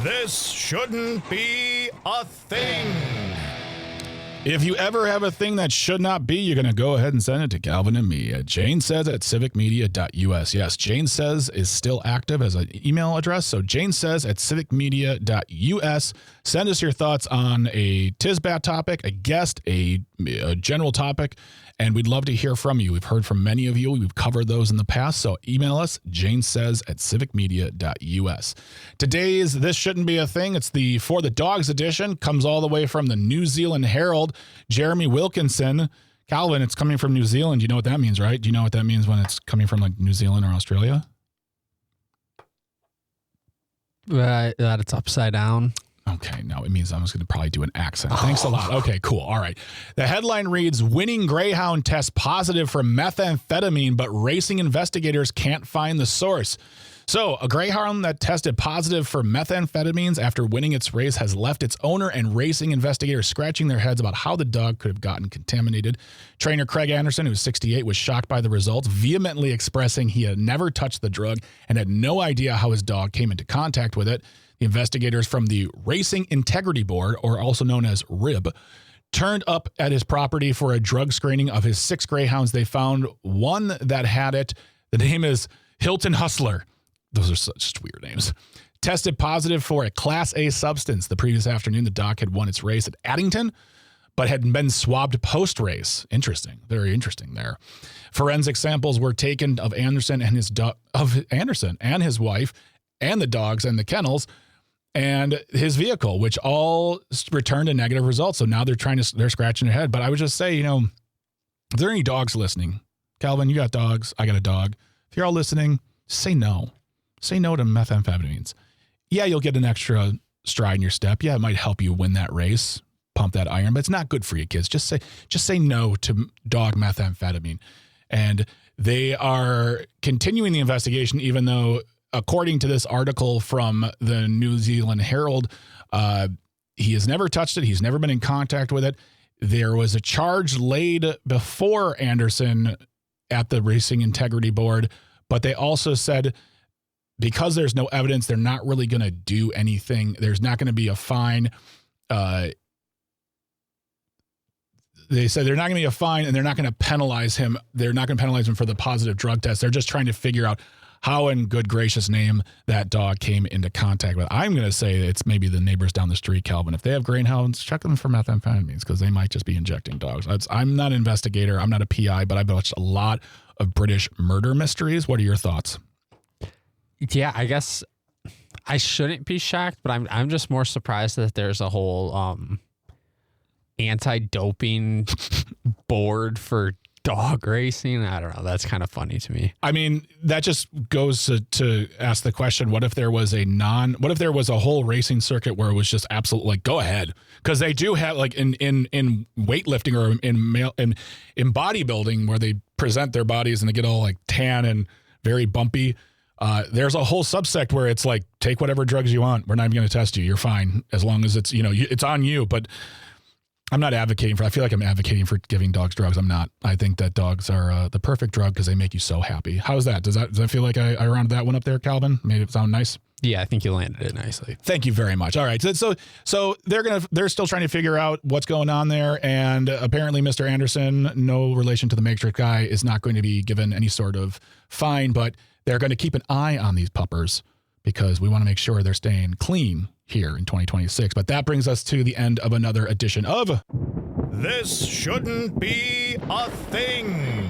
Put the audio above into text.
This shouldn't be a thing. If you ever have a thing that should not be, you're going to go ahead and send it to Calvin and me at janesays@civicmedia.us. Yes, Jane Says is still active as an email address. So janesays@civicmedia.us. Send us your thoughts on a TISBAT topic, a guest, a general topic, and we'd love to hear from you. We've heard from many of you. We've covered those in the past. So email us, janesays@civicmedia.us. Today's This Shouldn't Be a Thing. It's the For the Dogs edition. Comes all the way from the New Zealand Herald. Jeremy Wilkinson. Calvin, it's coming from New Zealand. You know what that means, right? Do you know what that means when it's coming from like New Zealand or Australia? That it's upside down. Okay, no, it means I'm just going to probably do an accent. Thanks a lot. Okay, cool. All right. The headline reads, Winning Greyhound tests positive for methamphetamine, but racing investigators can't find the source. So a Greyhound that tested positive for methamphetamines after winning its race has left its owner and racing investigators scratching their heads about how the dog could have gotten contaminated. Trainer Craig Anderson, who's 68, was shocked by the results, vehemently expressing he had never touched the drug and had no idea how his dog came into contact with it. The investigators from the Racing Integrity Board, or also known as RIB, turned up at his property for a drug screening of his 6 Greyhounds. They found one that had it. The name is Hilton Hustler. Those are such weird names. Tested positive for a Class A substance. The previous afternoon, the dog had won its race at Addington, but had been swabbed post-race. Interesting. Very interesting there. Forensic samples were taken of Anderson and his wife and the dogs and the kennels and his vehicle, which all returned a negative result. So now they're scratching their head. But I would just say, if there are any dogs listening, Calvin, you got dogs, I got a dog. If you're all listening, say no. Say no to methamphetamines. Yeah, you'll get an extra stride in your step. Yeah, it might help you win that race, pump that iron, but it's not good for you, kids. Just say no to dog methamphetamine. And they are continuing the investigation, even though, according to this article from the New Zealand Herald, he has never touched it. He's never been in contact with it. There was a charge laid before Anderson at the Racing Integrity Board, but they also said because there's no evidence, they're not really going to do anything. There's not going to be a fine. They said they're not going to be a fine, and they're not going to penalize him. They're not going to penalize him for the positive drug test. They're just trying to figure out how in good gracious name that dog came into contact with. I'm going to say it's maybe the neighbors down the street, Calvin. If they have greyhounds, check them for methamphetamines because they might just be injecting dogs. I'm not an investigator. I'm not a PI, but I've watched a lot of British murder mysteries. What are your thoughts? Yeah, I guess I shouldn't be shocked, but I'm just more surprised that there's a whole anti-doping board for dog racing. I don't know. That's kind of funny to me. I mean, that just goes to ask the question, what if there was a whole racing circuit where it was just absolutely like, go ahead. Because they do have like in weightlifting or in bodybuilding where they present their bodies and they get all like tan and very bumpy. There's a whole subsect where it's like, take whatever drugs you want. We're not even going to test you. You're fine. As long as it's, it's on you. But I'm not advocating for, I feel like I'm advocating for giving dogs drugs. I'm not. I think that dogs are the perfect drug because they make you so happy. How's that? Does that feel like I rounded that one up there, Calvin? Made it sound nice? Yeah, I think you landed it nicely. Thank you very much. All right. So they're still trying to figure out what's going on there. And apparently Mr. Anderson, no relation to the Matrix guy, is not going to be given any sort of fine, but they're going to keep an eye on these puppers because we want to make sure they're staying clean here in 2026. But that brings us to the end of another edition of This Shouldn't Be a Thing.